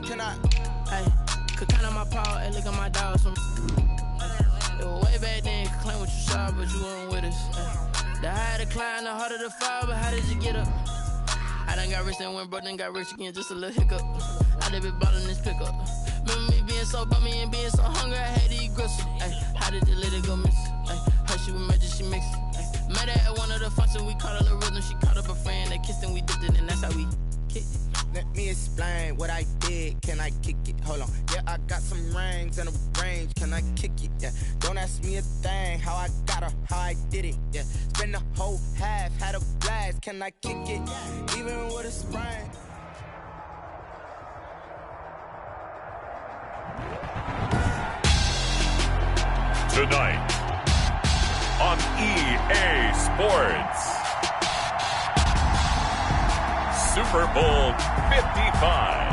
Can I? Hey, could count on my power, hey, look at my dogs from. It was way back then, could claim what you saw, but you weren't with us. Hey. The higher the climb, the harder the fall, but how did you get up? I done got rich and went broke, then got rich again, just a little hiccup. I done been ballin' this pickup. Remember me being so bummy and being so hungry, I had to eat gristle. Ay, how did you let it go miss? Ay, her she was magic, she mixed it. Met her at one of the functions, we caught a little rhythm. She caught up a friend, they kissed and we dipped it, and that's how we kicked it. Let me explain what I did. Can I kick it? Hold on. Yeah, I got some rings and a range. Can I kick it? Yeah. Don't ask me a thing. How I got her, how I did it. Yeah. Spend the whole half, had a blast. Can I kick it? Even with a sprain. Tonight on EA Sports, Super Bowl 55.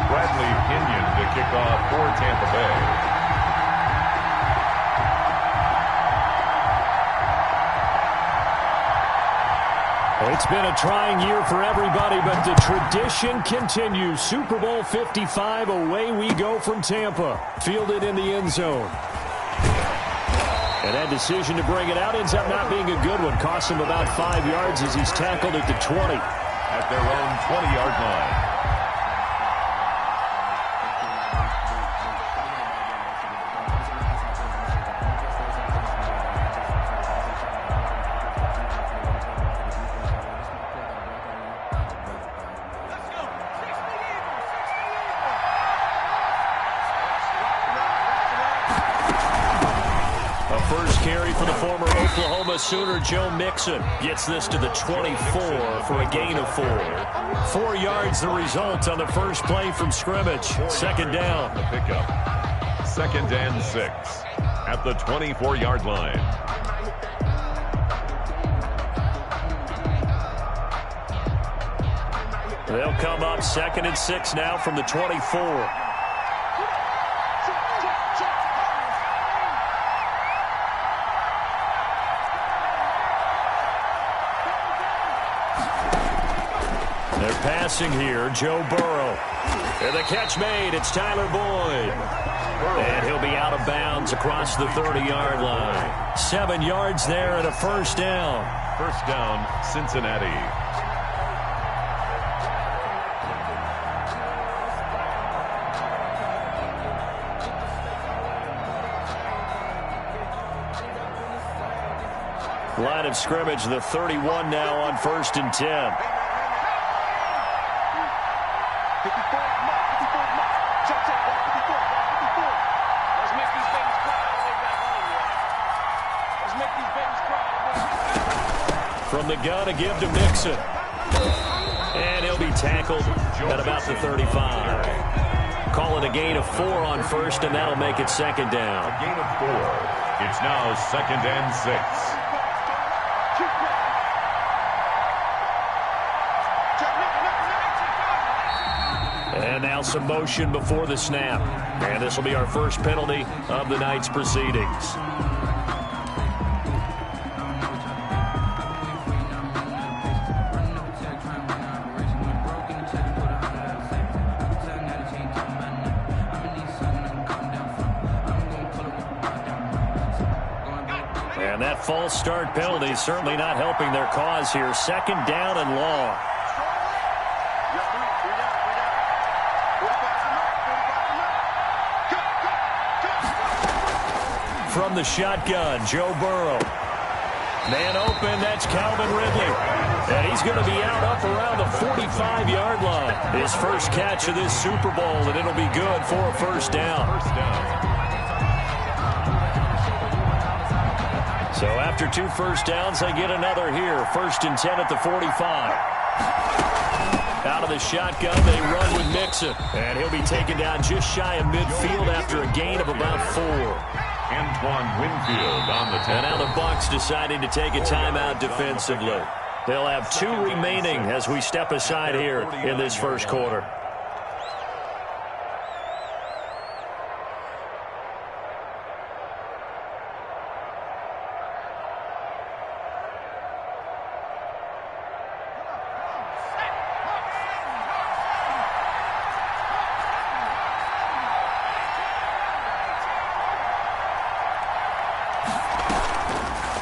Bradley Pinion to kick off for Tampa Bay. It's been a trying year for everybody, but the tradition continues. Super Bowl 55, away we go from Tampa. Fielded in the end zone. And that decision to bring it out ends up not being a good one. Costs him about 5 yards as he's tackled at the 20. At their own 20-yard line. Oklahoma Sooner Joe Mixon gets this to the 24 for a gain of 4. 4 yards the result on the first play from scrimmage. Second down. The pickup. 2nd and 6 at the 24-yard line. They'll come up 2nd and 6 now from the 24. Passing here, Joe Burrow. And the catch made, it's Tyler Boyd. And he'll be out of bounds across the 30-yard line. 7 yards there and a first down. First down, Cincinnati. Line of scrimmage, the 31 now on 1st and 10. From the gun, a give to Mixon. And he'll be tackled at about the 35. Call it a gain of 4 on 1st, and that'll make it 2nd down. A gain of 4. It's now 2nd and 6. And now some motion before the snap. And this will be our first penalty of the night's proceedings. And that false start penalty is certainly not helping their cause here. 2nd down and long. From the shotgun, Joe Burrow. Man open, that's Calvin Ridley. And he's going to be out up around the 45-yard line. His first catch of this Super Bowl, and it'll be good for a first down. So after 2 first downs, they get another here. 1st and 10 at the 45. Out of the shotgun, they run with Mixon. And he'll be taken down just shy of midfield after a gain of about 4. Antoine Winfield on the tackle. And now the Bucs deciding to take a timeout defensively. They'll have 2 remaining as we step aside here in this first quarter.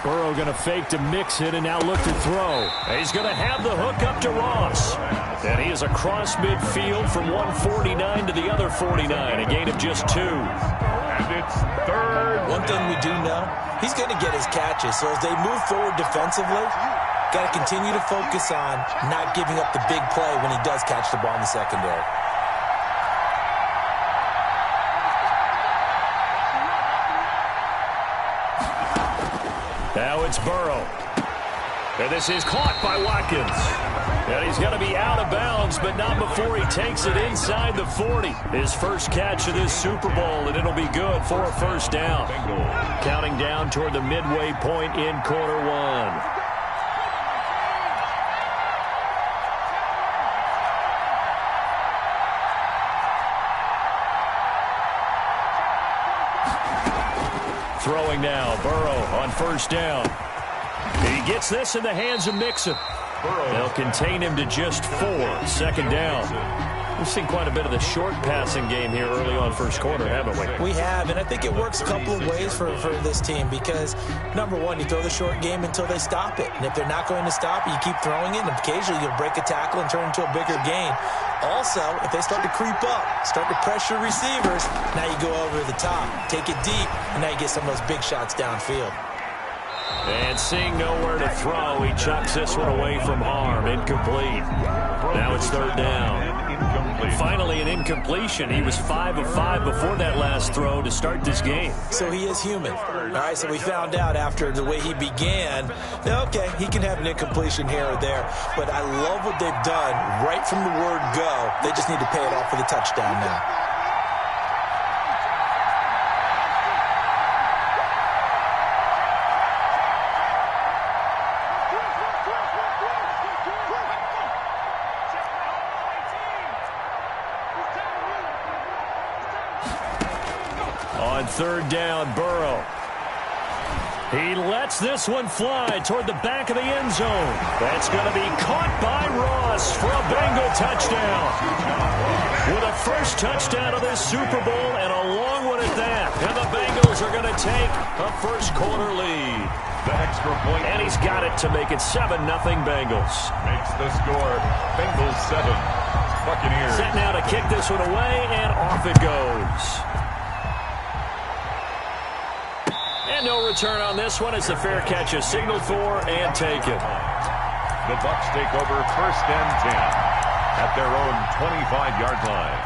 Burrow going to fake to mix it and now look to throw. He's going to have the hook up to Ross. And he is across midfield from 149 to the other 49, a gain of just 2. And it's third. One thing we do know, he's going to get his catches. So as they move forward defensively, got to continue to focus on not giving up the big play when he does catch the ball in the secondary. Now it's Burrow. And this is caught by Watkins. And he's going to be out of bounds, but not before he takes it inside the 40. His first catch of this Super Bowl, and it'll be good for a first down. Counting down toward the midway point in quarter 1. Throwing now, Burrow on first down. He gets this in the hands of Mixon. They'll contain him to just 4. Second down. We've seen quite a bit of the short passing game here early on first quarter, haven't we? We have, and I think it works a couple of ways for this team because, number one, you throw the short game until they stop it. And if they're not going to stop it, you keep throwing it, and occasionally you'll break a tackle and turn it into a bigger gain. Also, if they start to creep up, start to pressure receivers, now you go over the top, take it deep, and now you get some of those big shots downfield. And seeing nowhere to throw, he chucks this one away from harm. Incomplete. Now it's third down. Finally, an incompletion. He was 5 of 5 before that last throw to start this game. So he is human. All right, so we found out after the way he began, okay, he can have an incompletion here or there. But I love what they've done right from the word go. They just need to pay it off for the touchdown now. On third down, Burrow. He lets this one fly toward the back of the end zone. That's going to be caught by Ross for a Bengal touchdown. With a first touchdown of this Super Bowl and a long one at that. And the Bengals are going to take a first quarter lead. The extra point. And he's got it to make it 7-0 Bengals. Makes the score Bengals 7. Buccaneers. Set now to kick this one away, and off it goes. And no return on this one as the fair catch is signaled for and taken. The Bucs take over first and 10 at their own 25-yard line.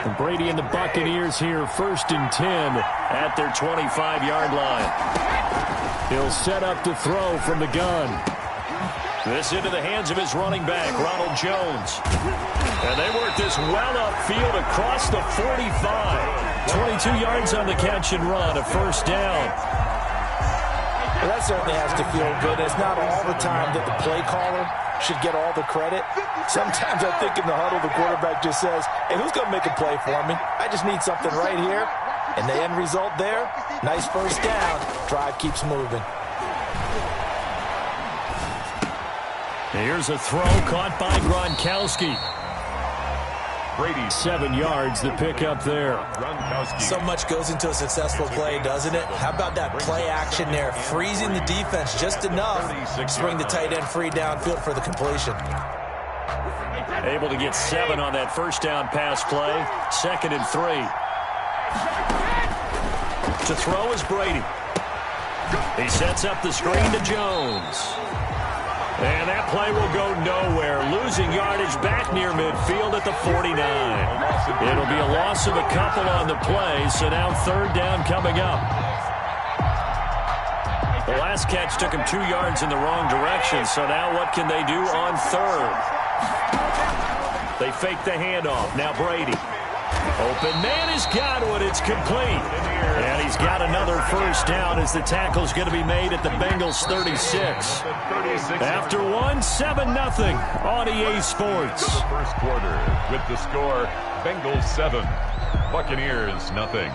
And Brady and the Buccaneers here first and 10 at their 25-yard line. He'll set up to throw from the gun. This into the hands of his running back, Ronald Jones. And they work this well upfield across the 45. 22 yards on the catch and run, a first down. Well, that certainly has to feel good. It's not all the time that the play caller should get all the credit. Sometimes I think in the huddle, the quarterback just says, hey, who's going to make a play for me? I just need something right here. And the end result there, nice first down. Drive keeps moving. Here's a throw caught by Gronkowski. Brady. 7 yards, the pickup there. Gronkowski. So much goes into a successful play, doesn't it? How about that play action there? Freezing the defense just enough to bring the tight end free downfield for the completion. Able to get 7 on that first down pass play. 2nd and 3. To throw is Brady. He sets up the screen to Jones. And that play will go nowhere. Losing yardage back near midfield at the 49. It'll be a loss of a couple on the play, so now third down coming up. The last catch took him 2 yards in the wrong direction, so now what can they do on third? They fake the handoff. Now Brady. Open man is Godwin. It's complete. And he's got another first down as the tackle's going to be made at the Bengals 36. After one, 7-0 on EA Sports. The first quarter with the score, Bengals 7, Buccaneers nothing.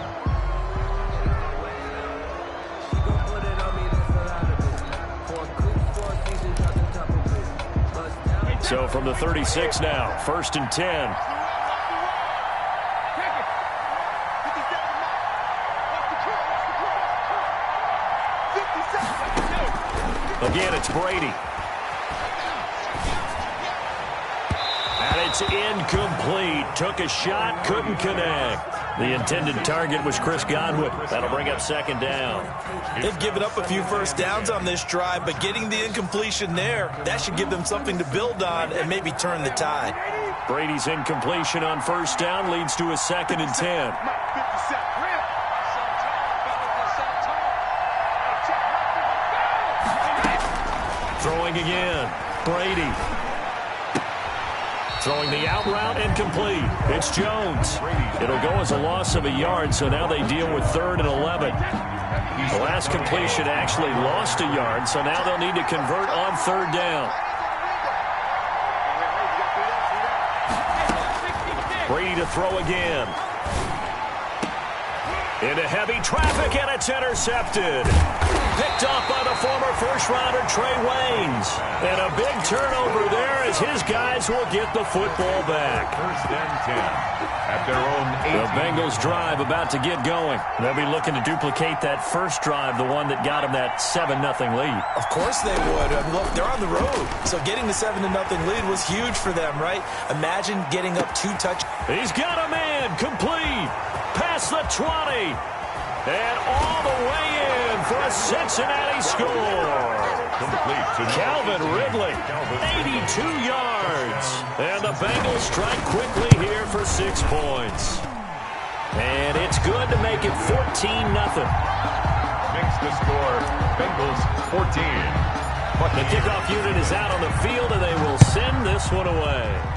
So from the 36 now, 1st and 10. Again, it's Brady. And it's incomplete. Took a shot, couldn't connect. The intended target was Chris Godwin. That'll bring up 2nd down. They've given up a few first downs on this drive, but getting the incompletion there, that should give them something to build on and maybe turn the tide. Brady's incompletion on 1st down leads to a 2nd and 10. Throwing again. Brady. Throwing the out route, incomplete. It's Jones. It'll go as a loss of a yard, so now they deal with 3rd and 11. The last completion actually lost a yard, so now they'll need to convert on 3rd down. Brady to throw again. Into heavy traffic, and it's intercepted. Picked off by the former first-rounder Trey Waynes. And a big turnover there as his guys will get the football back. 1st and 10 at their own 18. The Bengals drive about to get going. They'll be looking to duplicate that first drive, the one that got them that 7-0 lead. Of course they would. Look, they're on the road, so getting the 7-0 lead was huge for them, right? Imagine getting up 2 touchdowns. He's got a man, complete, past the 20. And all the way in for a Cincinnati score. Complete to Calvin Ridley, 82 yards. And the Bengals strike quickly here for 6 points. And it's good to make it 14-0. Makes the score, Bengals 14. The kickoff unit is out on the field, and they will send this one away.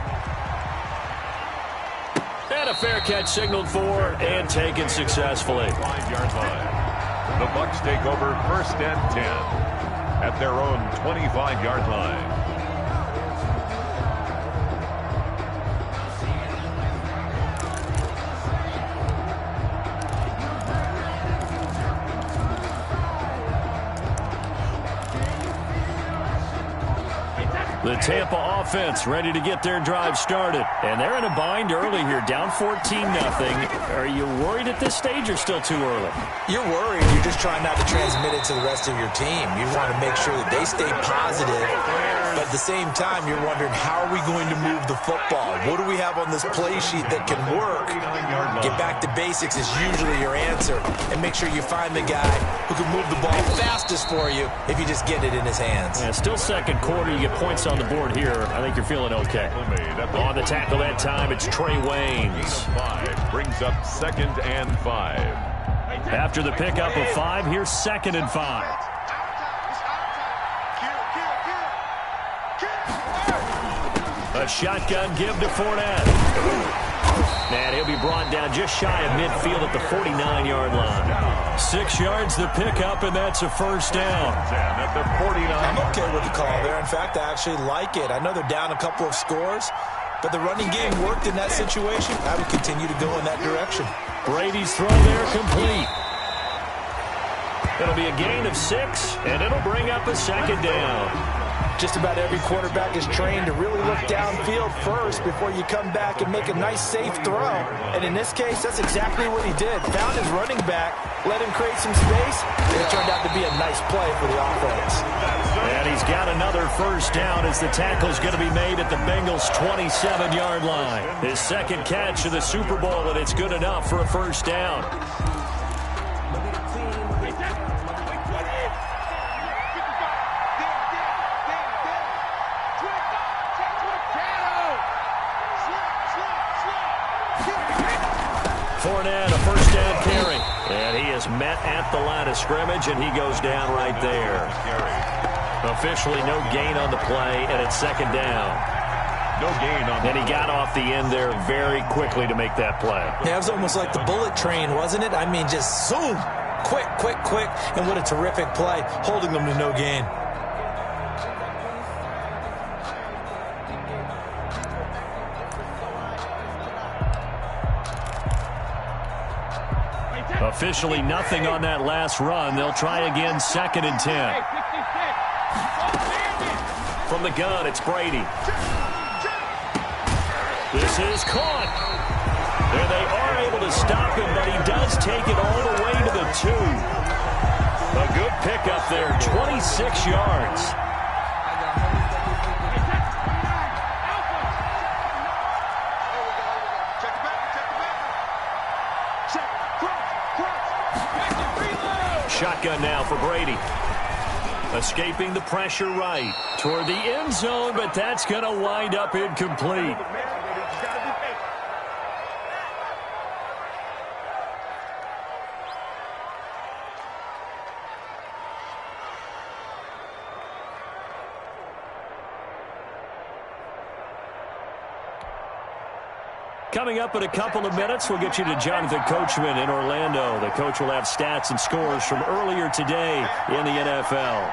And a fair catch signaled for and taken successfully. 5-yard line. The Bucs take over 1st and 10 at their own 25-yard line. The Tampa offense ready to get their drive started. And they're in a bind early here, down 14-0. Are you worried at this stage or still too early? You're worried. You're just trying not to transmit it to the rest of your team. You want to make sure that they stay positive. But at the same time, you're wondering, how are we going to move the football? What do we have on this play sheet that can work? Get back to basics is usually your answer. And make sure you find the guy who can move the ball fastest for you if you just get it in his hands. Yeah, still 2nd quarter. You get points on the board here. I think you're feeling okay. On the tackle that time, it's Trey Waynes. 5 brings up 2nd and 5. After the pickup of 5, here's 2nd and 5. A shotgun give to Fournette. And he'll be brought down just shy of midfield at the 49-yard line. 6 yards the pickup, and that's a 1st down. At the 49. I'm okay with the call there. In fact, I actually like it. I know they're down a couple of scores, but the running game worked in that situation. I would continue to go in that direction. Brady's throw there complete. It'll be a gain of 6, and it'll bring up a 2nd down. Just about every quarterback is trained to really look downfield first before you come back and make a nice, safe throw. And in this case, that's exactly what he did. Found his running back, let him create some space, and it turned out to be a nice play for the offense. And he's got another 1st down as the tackle's going to be made at the Bengals' 27-yard line. His 2nd catch of the Super Bowl, and it's good enough for a 1st down. Fournette, a 1st down carry. And he is met at the line of scrimmage, and he goes down right there. Officially no gain on the play, and it's 2nd down. No gain on And he got off the end there very quickly to make that play. Yeah, it was almost like the bullet train, wasn't it? I mean, just zoom. Quick, quick, quick. And what a terrific play, holding them to no gain. Officially nothing on that last run. They'll try again, 2nd and 10. From the gun, it's Brady. This is caught. There they are able to stop him, but he does take it all the way to the 2. A good pickup there, 26 yards. Shotgun now for Brady. Escaping the pressure right toward the end zone, but that's going to wind up incomplete. Coming up in a couple of minutes, we'll get you to Jonathan Coachman in Orlando. The coach will have stats and scores from earlier today in the NFL.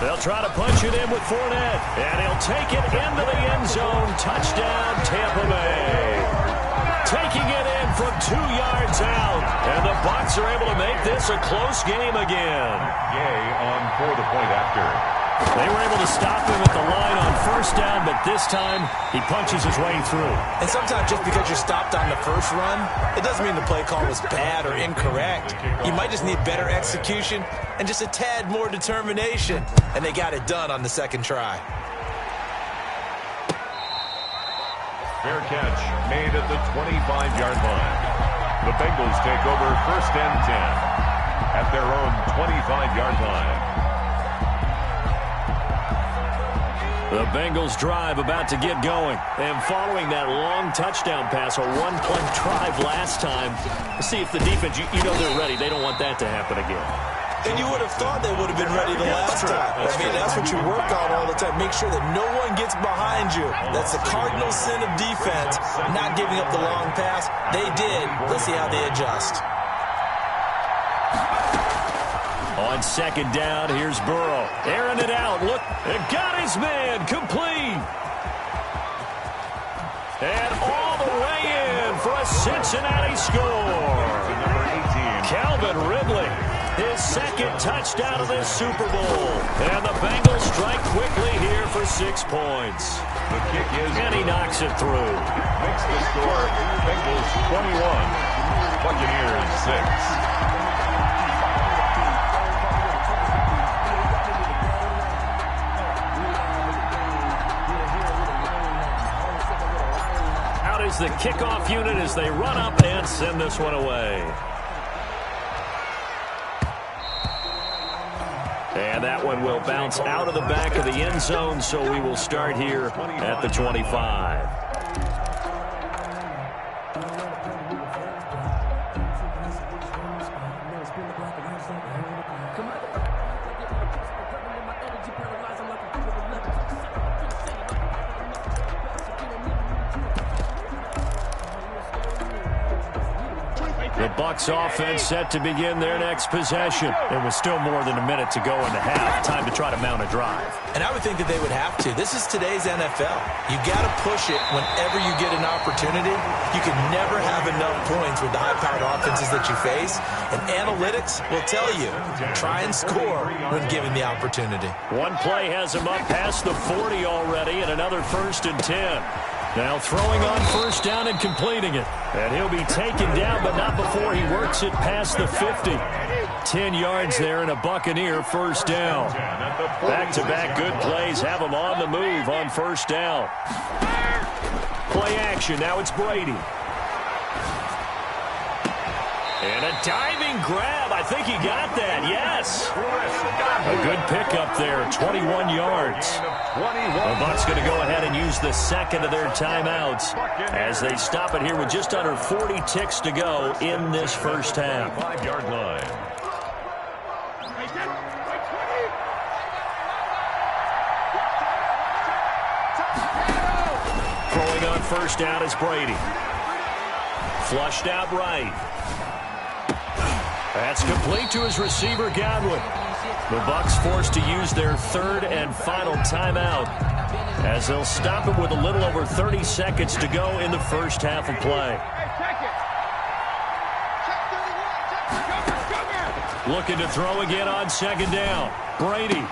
They'll try to punch it in with Fournette, and he'll take it into the end zone. Touchdown, Tampa Bay. Taking it in from 2 yards out, and the Bucs are able to make this a close game again. Gay on for the point after. They were able to stop him at the line on 1st down, but this time he punches his way through. And sometimes just because you're stopped on the first run, it doesn't mean the play call was bad or incorrect. You might just need better execution and just a tad more determination. And they got it done on the 2nd try. Fair catch made at the 25-yard line. The Bengals take over 1st and 10 at their own 25-yard line. The Bengals drive about to get going. And following that long touchdown pass, a one-play drive last time, see if the defense, you know they're ready. They don't want that to happen again. And you would have thought they would have been ready the last time. I mean, that's what you work on all the time. Make sure that no one gets behind you. That's the cardinal sin of defense, not giving up the long pass. They did. Let's see how they adjust. On 2nd down, here's Burrow. Airing it out. Look, and got his man. Complete. And all the way in for a Cincinnati score. Calvin Ridley. His 2nd touchdown of this Super Bowl. And the Bengals strike quickly here for 6 points. The kick is... And he knocks it through. Makes the score Bengals 21, Buccaneers 6. Out is the kickoff unit as they run up and send this one away. And that one will bounce out of the back of the end zone, so we will start here at the 25. The Bucs offense set to begin their next possession. There was still more than a minute to go in the half. Time to try to mount a drive. And I would think that they would have to. This is today's NFL. You got to push it whenever you get an opportunity. You can never have enough points with the high-powered offenses that you face. And analytics will tell you, try and score when given the opportunity. One play has him up past the 40 already, and another 1st and 10. Now throwing on 1st down and completing it. And he'll be taken down, but not before he works it past the 50. 10 yards there and a Buccaneer 1st down. Back-to-back good plays have him on the move on 1st down. Play action. Now it's Brady. And a diving grab. I think he got that. Yes. A good pickup there. 21 yards. The Bucs going to go ahead and use the second of their timeouts as they stop it here with just under 40 ticks to go in this first half. 5-yard line. Throwing on first down is Brady. Flushed out right. That's complete to his receiver, Godwin. The Bucs forced to use their third and final timeout as they'll stop it with a little over 30 seconds to go in the first half of play. Looking to throw again on second down. Brady.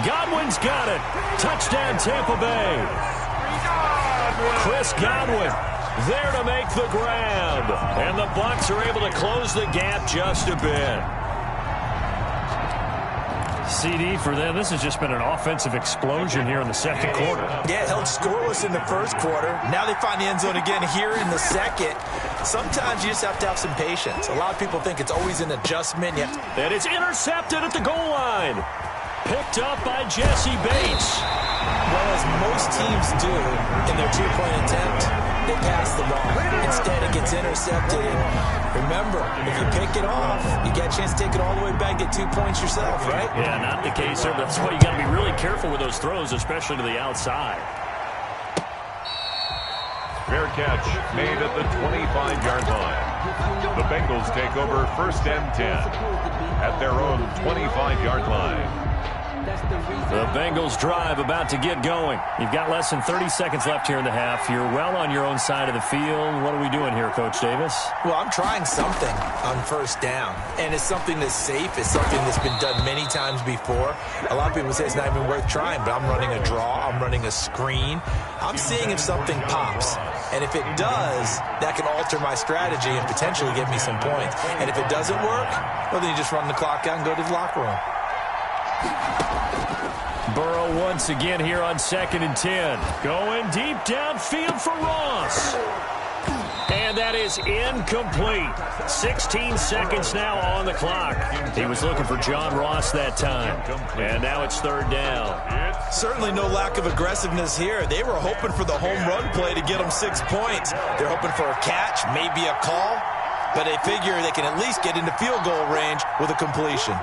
Godwin's got it. Touchdown, Tampa Bay. Chris Godwin there to make the grab. And the Bucs are able to close the gap just a bit. CD for them. This has just been an offensive explosion here in the second quarter. Yeah, held scoreless in the first quarter. Now they find the end zone again here in the second. Sometimes you just have to have some patience. A lot of people think it's always an adjustment. And it's intercepted at the goal line. Picked up by Jesse Bates. Well, as most teams do in their two-point attempt, they pass the ball. Instead, it gets intercepted. And remember, if you pick it off, you get a chance to take it all the way back, get 2 points yourself, right? Yeah, not the case there. That's why you got to be really careful with those throws, especially to the outside. Fair catch made at the 25-yard line. The Bengals take over first and 10 at their own 25-yard line. The Bengals drive about to get going. You've got less than 30 seconds left here in the half. You're well on your own side of the field. What are we doing here, Coach Davis? Well, I'm trying something on first down, and it's something that's safe. It's something that's been done many times before. A lot of people say it's not even worth trying, but I'm running a draw. I'm running a screen. I'm seeing if something pops, and if it does, that can alter my strategy and potentially get me some points. And if it doesn't work, well, then you just run the clock out and go to the locker room. Burrow once again here on 2nd and 10. Going deep downfield for Ross. And that is incomplete. 16 seconds now on the clock. He was looking for John Ross that time. And now it's third down. Certainly no lack of aggressiveness here. They were hoping for the home run play to get them 6 points. They're hoping for a catch, maybe a call. But they figure they can at least get into field goal range with a completion.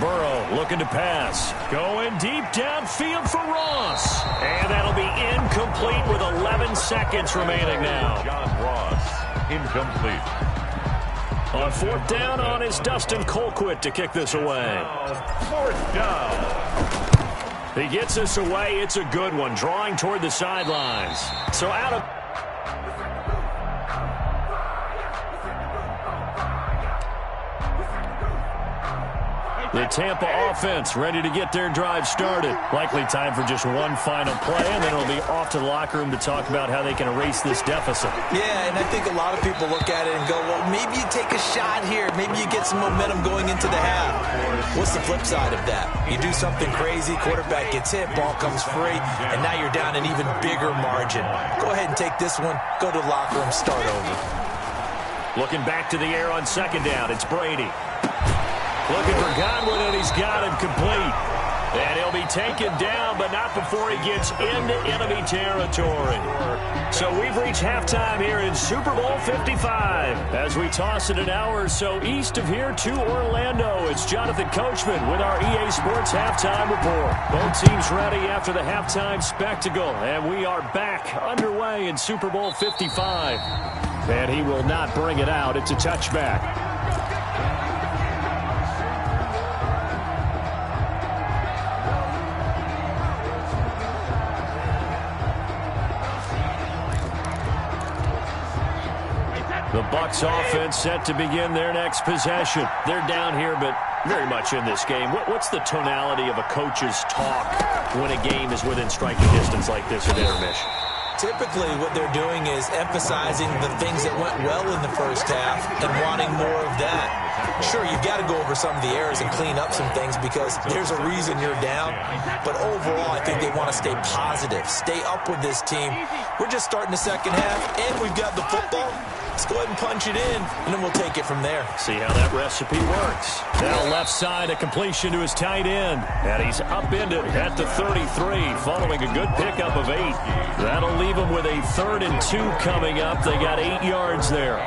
Burrow looking to pass. Going deep downfield for Ross. And that'll be incomplete with 11 seconds remaining now. John Ross, incomplete. On fourth down on is Dustin Colquitt to kick this away. Fourth down. He gets this away. It's a good one. Drawing toward the sidelines. So out of... The Tampa offense ready to get their drive started. Likely time for just one final play, and then it'll be off to the locker room to talk about how they can erase this deficit. Yeah, and I think a lot of people look at it and go, well, maybe you take a shot here. Maybe you get some momentum going into the half. What's the flip side of that? You do something crazy, quarterback gets hit, ball comes free, and now you're down an even bigger margin. Go ahead and take this one, go to the locker room, start over. Looking back to the air on second down, it's Brady. Looking for Godwin, and he's got him complete. And he'll be taken down, but not before he gets into enemy territory. So we've reached halftime here in Super Bowl 55. As we toss it an hour or so east of here to Orlando, it's Jonathan Coachman with our EA Sports Halftime Report. Both teams ready after the halftime spectacle, and we are back underway in Super Bowl 55. And he will not bring it out. It's a touchback. The Bucs offense set to begin their next possession. They're down here, but very much in this game. What's the tonality of a coach's talk when a game is within striking distance like this at intermission? Typically, what they're doing is emphasizing the things that went well in the first half and wanting more of that. Sure, you've got to go over some of the errors and clean up some things because there's a reason you're down. But overall, I think they want to stay positive, stay up with this team. We're just starting the second half, and we've got the football. Let's go ahead and punch it in, and then we'll take it from there. See how that recipe works. Now left side, a completion to his tight end. And he's upended at the 33, following a good pickup of 8. That'll leave him with a 3rd and 2 coming up. They got 8 yards there.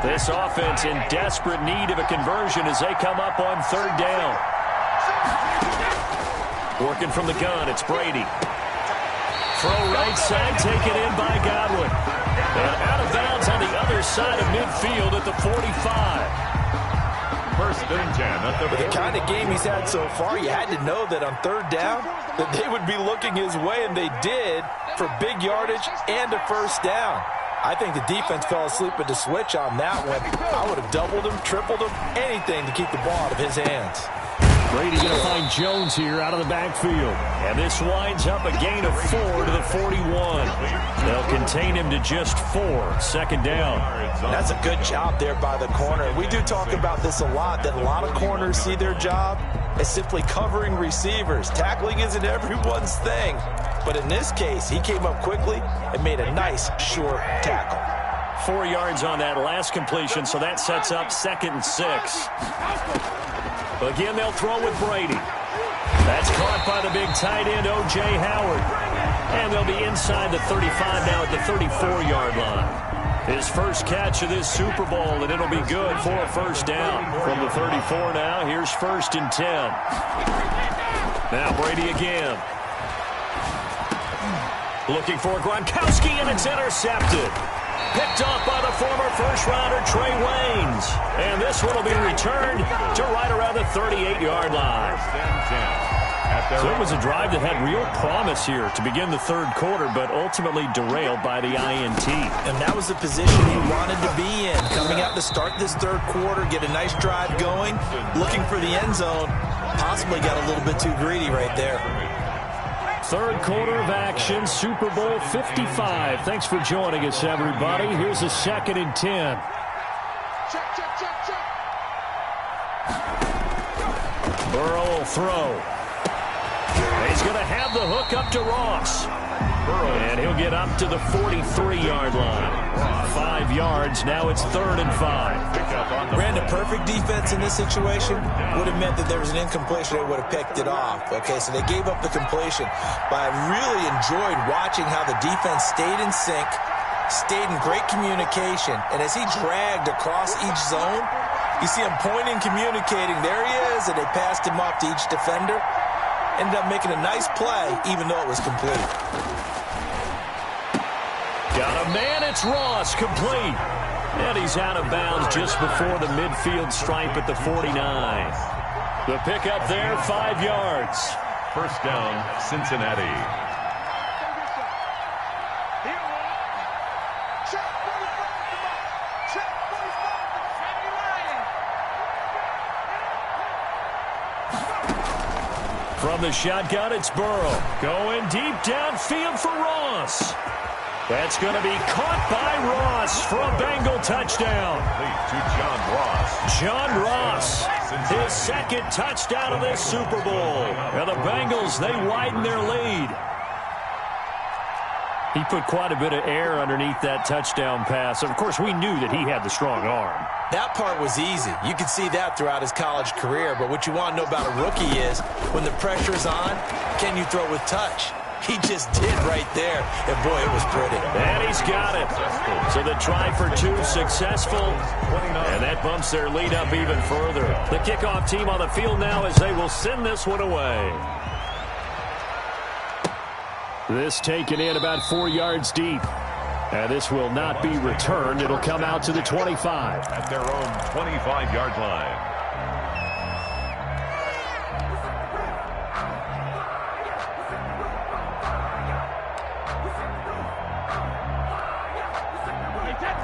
This offense in desperate need of a conversion as they come up on 3rd down. Working from the gun, it's Brady. Throw right side, taken in by Godwin. And out of bounds on the other side of midfield at the 45. 1st and 10 at the 40. The kind of game he's had so far, you had to know that on 3rd down that they would be looking his way, and they did, for big yardage and a 1st down. I think the defense fell asleep at the switch on that one. I would have doubled him, tripled him, anything to keep the ball out of his hands. Brady going to find Jones here out of the backfield. And this winds up a gain of 4 to the 41. They'll contain him to just 4. 2nd down. That's a good job there by the corner. We do talk about this a lot, that a lot of corners see their job as simply covering receivers. Tackling isn't everyone's thing. But in this case, he came up quickly and made a nice, short tackle. 4 yards on that last completion, so that sets up 2nd and 6. Again, they'll throw with Brady. That's caught by the big tight end, O.J. Howard. And they'll be inside the 35 now at the 34-yard line. His first catch of this Super Bowl, and it'll be good for a 1st down. From the 34 now, here's 1st and 10. Now Brady again. Looking for Gronkowski, and it's intercepted. Picked off by the former first-rounder Trey Waynes. And this one will be returned to right around the 38-yard line. So it was a drive that had real promise here to begin the 3rd quarter, but ultimately derailed by the INT. And that was the position he wanted to be in. Coming out to start this 3rd quarter, get a nice drive going, looking for the end zone. Possibly got a little bit too greedy right there. 3rd quarter of action, Super Bowl 55. Thanks for joining us, everybody. Here's a 2nd and 10. Burrow will throw. He's going to have the hook up to Ross. And he'll get up to the 43-yard line. 5 yards, now it's 3rd and 5. Ran a perfect defense in this situation. Would have meant that there was an incompletion. They would have picked it off. Okay, so they gave up the completion. But I really enjoyed watching how the defense stayed in sync, stayed in great communication. And as he dragged across each zone, you see him pointing, communicating. There he is, and they passed him off to each defender. Ended up making a nice play, even though it was complete. Got a man, it's Ross, complete. And he's out of bounds just before the midfield stripe at the 49. The pickup there, 5 yards. 1st down, Cincinnati. From the shotgun, it's Burrow. Going deep downfield for Ross. That's going to be caught by Ross for a Bengal touchdown. To John Ross. His 2nd touchdown of this Super Bowl. And the Bengals, they widen their lead. He put quite a bit of air underneath that touchdown pass. Of course, we knew that he had the strong arm. That part was easy. You could see that throughout his college career. But what you want to know about a rookie is when the pressure's on, can you throw with touch? He just did right there. And, boy, it was pretty. And he's got it. So the try for 2 successful. And that bumps their lead up even further. The kickoff team on the field now as they will send this one away. This taken in about 4 yards deep. And this will not be returned. It'll come out to the 25. At their own 25-yard line.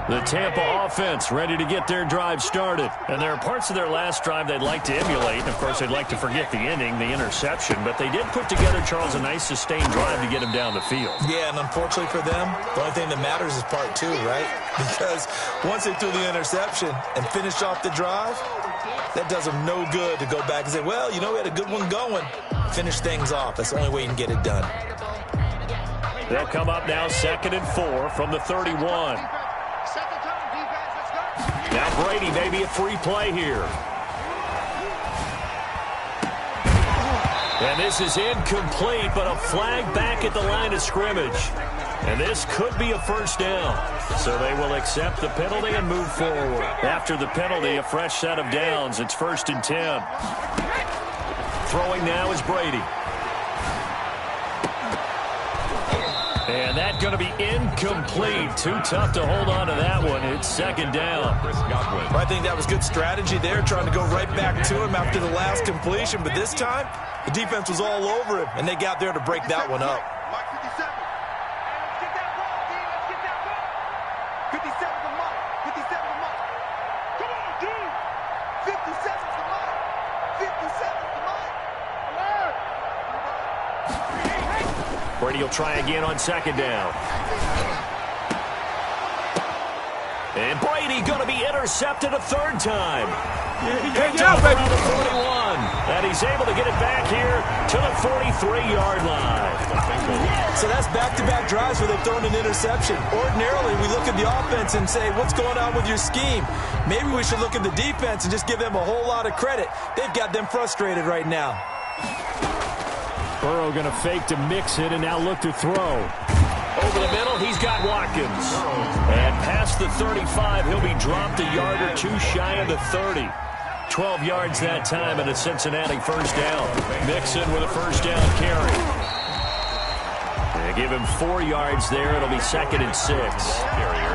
The Tampa offense ready to get their drive started. And there are parts of their last drive they'd like to emulate. And, of course, they'd like to forget the ending, the interception. But they did put together, Charles, a nice sustained drive to get him down the field. Yeah, and unfortunately for them, the only thing that matters is part 2, right? Because once they threw the interception and finished off the drive, that does them no good to go back and say, well, you know, we had a good one going. Finish things off. That's the only way you can get it done. They'll come up now 2nd and 4 from the 31. Now Brady, maybe a free play here. And this is incomplete, but a flag back at the line of scrimmage. And this could be a first down. So they will accept the penalty and move forward. After the penalty, a fresh set of downs. It's 1st and 10. Throwing now is Brady. And that's going to be incomplete. Too tough to hold on to that one. It's 2nd down. Well, I think that was good strategy there, trying to go right back to him after the last completion. But this time, the defense was all over him, and they got there to break that one up. Brady will try again on 2nd down. And Brady going to be intercepted a 3rd time. Picked up around the 41. And he's able to get it back here to the 43-yard line. So that's back-to-back drives where they've thrown an interception. Ordinarily, we look at the offense and say, what's going on with your scheme? Maybe we should look at the defense and just give them a whole lot of credit. They've got them frustrated right now. Burrow going to fake to mix it and now look to throw. Over the middle, he's got Watkins. And past the 35, he'll be dropped a yard or two shy of the 30. 12 yards that time and a Cincinnati first down. Mixon with a first down carry. They give him 4 yards there. It'll be 2nd and 6.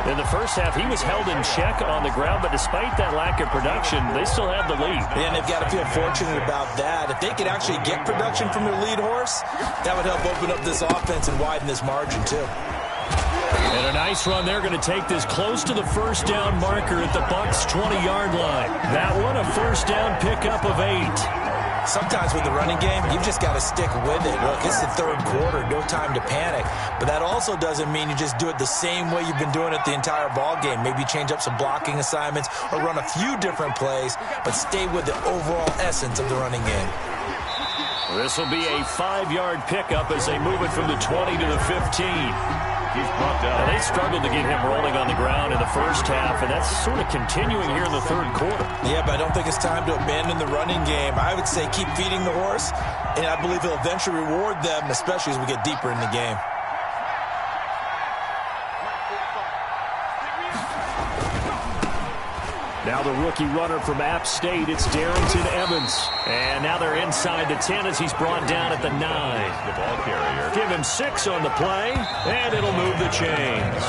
In the first half, he was held in check on the ground, but despite that lack of production, they still have the lead. And they've got to feel fortunate about that. If they could actually get production from their lead horse, that would help open up this offense and widen this margin, too. And a nice run. They're going to take this close to the first down marker at the Bucs' 20-yard line. That one, a first down pickup of 8. Sometimes with the running game, you've just got to stick with it. Look, it's the 3rd quarter, no time to panic. But that also doesn't mean you just do it the same way you've been doing it the entire ball game. Maybe change up some blocking assignments or run a few different plays, but stay with the overall essence of the running game. This will be a 5-yard pickup as they move it from the 20 to the 15. He's brought down. Now, they struggled to get him rolling on the ground in the first half, and that's sort of continuing here in the 3rd quarter. Yeah, but I don't think it's time to abandon the running game. I would say keep feeding the horse, and I believe he'll eventually reward them, especially as we get deeper in the game. Now the rookie runner from App State, it's Darrington Evans. And now they're inside the 10 as he's brought down at the 9. The ball carrier. Give him 6 on the play, and it'll move the chains.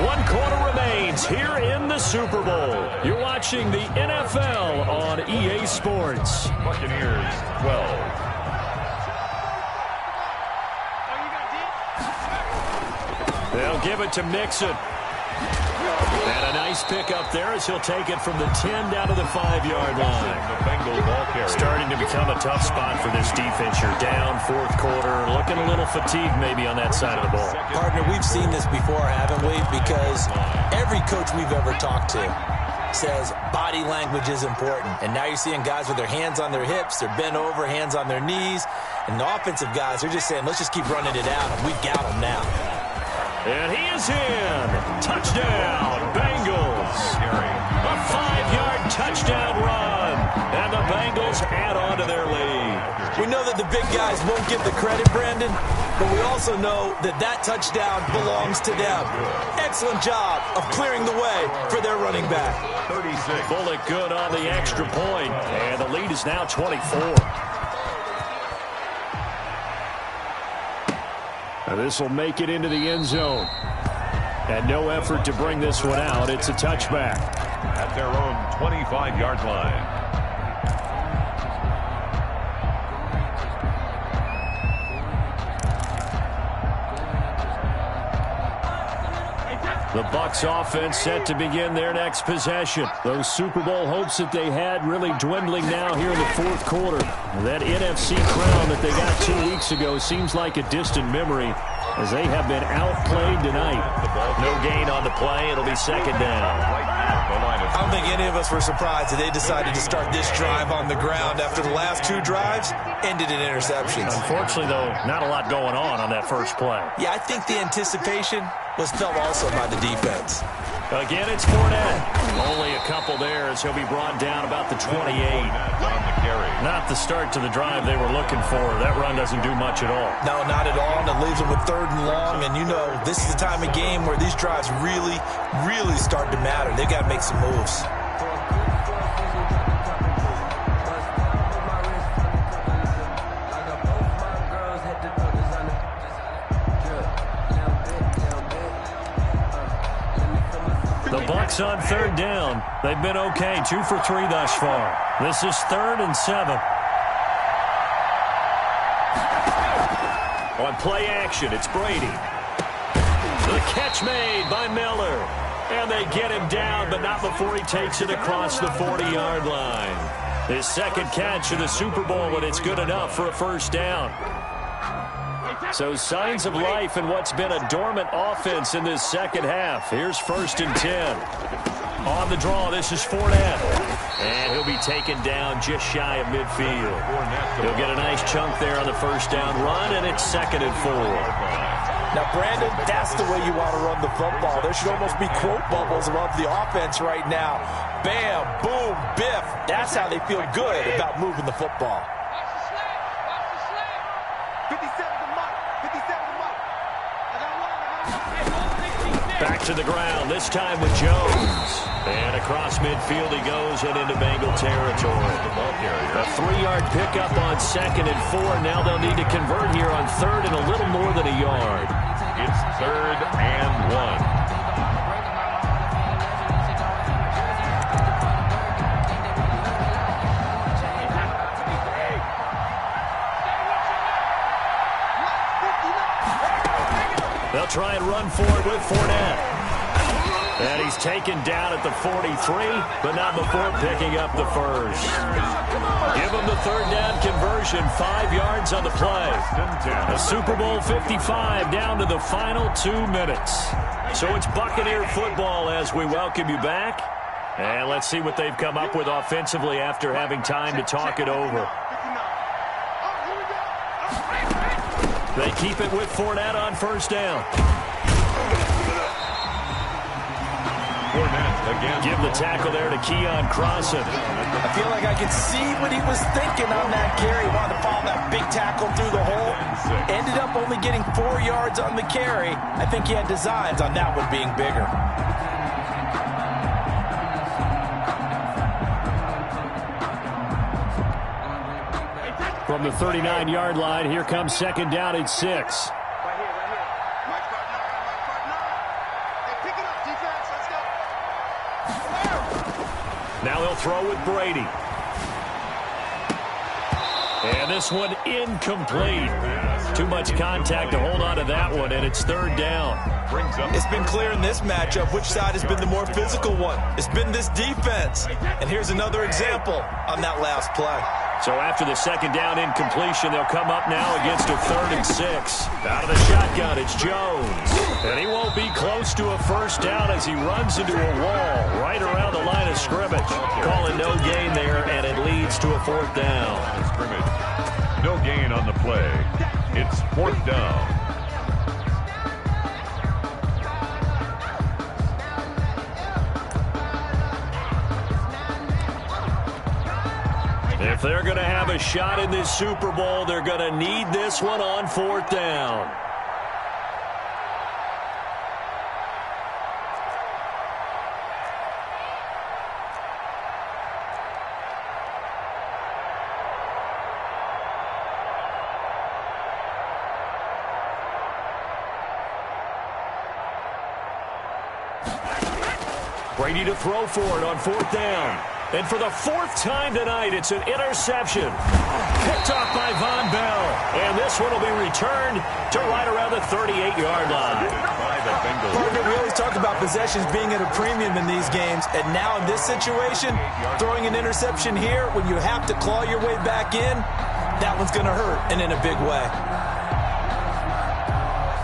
1 quarter remains here in the Super Bowl. You're watching the NFL on EA Sports. Buccaneers 12. They'll give it to Mixon. And a nice pickup there as he'll take it from the 10 down to the 5-yard line. The Bengals ball carrier. Starting to become a tough spot for this defense. You're down 4th quarter, looking a little fatigued maybe on that side of the ball. Partner, we've seen this before, haven't we? Because every coach we've ever talked to says body language is important. And now you're seeing guys with their hands on their hips, they're bent over, hands on their knees. And the offensive guys, they're just saying, let's just keep running it out. And we've got them now. And he is in. Touchdown, Bengals. A 5-yard touchdown run. And the Bengals add on to their lead. We know that the big guys won't get the credit, Brandon, but we also know that that touchdown belongs to them. Excellent job of clearing the way for their running back. 36. Bullet good on the extra point. And the lead is now 24. Now this will make it into the end zone. And no effort to bring this one out. It's a touchback. At their own 25-yard line. The Bucs offense set to begin their next possession. Those Super Bowl hopes that they had really dwindling now here in the fourth quarter. That NFC crown that they got 2 weeks ago seems like a distant memory as they have been outplayed tonight. No gain on the play. It'll be second down. I don't think any of us were surprised that they decided to start this drive on the ground after the last 2 drives ended in interceptions. Unfortunately, though, not a lot going on that first play. Yeah, I think the anticipation was felt also by the defense. Again, it's Fournette. Only a couple there as he'll be brought down about the 28. Not the start to the drive they were looking for. That run doesn't do much at all. No, not at all, and it leaves them with 3rd and long. And, you know, this is the time of game where these drives really, really start to matter. They've got to make some moves. The Bucs on 3rd down. They've been okay, 2 for 3 thus far. This is 3rd and 7. On play action, it's Brady. The catch made by Miller. And they get him down, but not before he takes it across the 40-yard line. His second catch of the Super Bowl, and it's good enough for a first down. So signs of life in what's been a dormant offense in this second half. Here's 1st and 10. On the draw, this is Fournette. And he'll be taken down just shy of midfield. He'll get a nice chunk there on the first down run, and it's 2nd and 4. Now, Brandon, that's the way you want to run the football. There should almost be quote bubbles above the offense right now. Bam, boom, biff. That's how they feel good about moving the football. Back to the ground, this time with Jones. And across midfield he goes and into Bengal territory. A 3-yard pickup on 2nd and 4. Now they'll need to convert here on 3rd and a little more than a yard. It's 3rd and 1. They'll try and run for it with Fournette. And he's taken down at the 43, but not before picking up the first. Give him the 3rd down conversion, 5 yards on the play. A Super Bowl 55 down to the final 2 minutes. So it's Buccaneer football as we welcome you back. And let's see what they've come up with offensively after having time to talk it over. They keep it with Fournette on 1st down. Fournette again. Give the tackle there to Keon Crossan. I feel like I could see what he was thinking on that carry. He wanted to follow that big tackle through the hole. Ended up only getting 4 yards on the carry. I think he had designs on that one being bigger. From the 39-yard line, here comes 2nd down and 6. Now they'll throw with Brady. And this one incomplete. Too much contact to hold on to that one, and it's 3rd down. It's been clear in this matchup which side has been the more physical one. It's been this defense. And here's another example on that last play. So after the 2nd down incompletion, they'll come up now against a 3rd and 6. Out of the shotgun, it's Jones. And he won't be close to a first down as he runs into a wall right around the line of scrimmage. Calling no gain there, and it leads to a 4th down. No gain on the play. It's 4th down. If they're going to have a shot in this Super Bowl, they're going to need this one on 4th down. Brady to throw for it on 4th down. And for the 4th time tonight, it's an interception. Picked off by Von Bell. And this one will be returned to right around the 38-yard line. Partner, we always talk about possessions being at a premium in these games. And now in this situation, throwing an interception here when you have to claw your way back in, that one's going to hurt, and in a big way.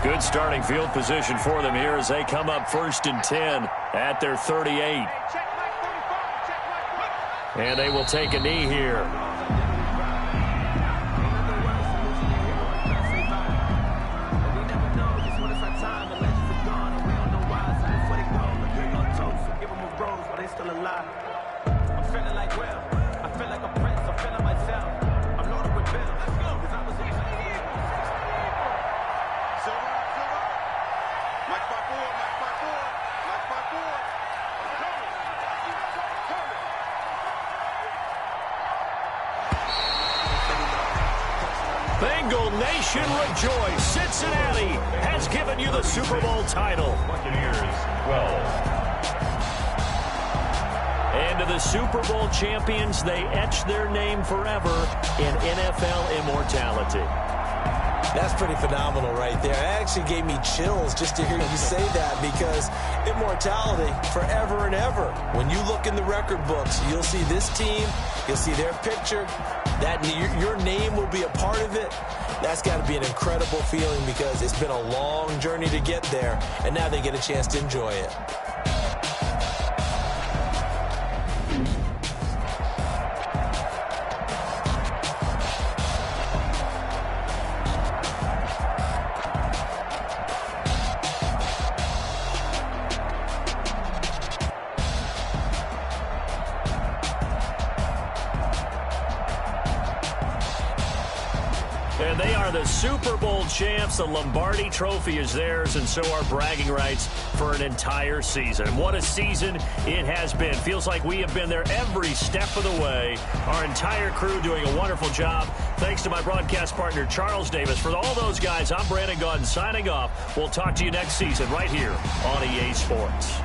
Good starting field position for them here as they come up 1st and 10 at their 38. And they will take a knee here. Bengal Nation rejoice. Cincinnati has given you the Super Bowl title. Buccaneers 12. And to the Super Bowl champions, they etch their name forever in NFL immortality. That's pretty phenomenal right there. It actually gave me chills just to hear you say that, because immortality forever and ever. When you look in the record books, you'll see this team, you'll see their picture, that your name will be a part of it. That's got to be an incredible feeling, because it's been a long journey to get there, and now they get a chance to enjoy it. And they are the Super Bowl champs. The Lombardi Trophy is theirs, and so are bragging rights for an entire season. What a season it has been. Feels like we have been there every step of the way. Our entire crew doing a wonderful job. Thanks to my broadcast partner, Charles Davis. For all those guys, I'm Brandon Gaudin signing off. We'll talk to you next season right here on EA Sports.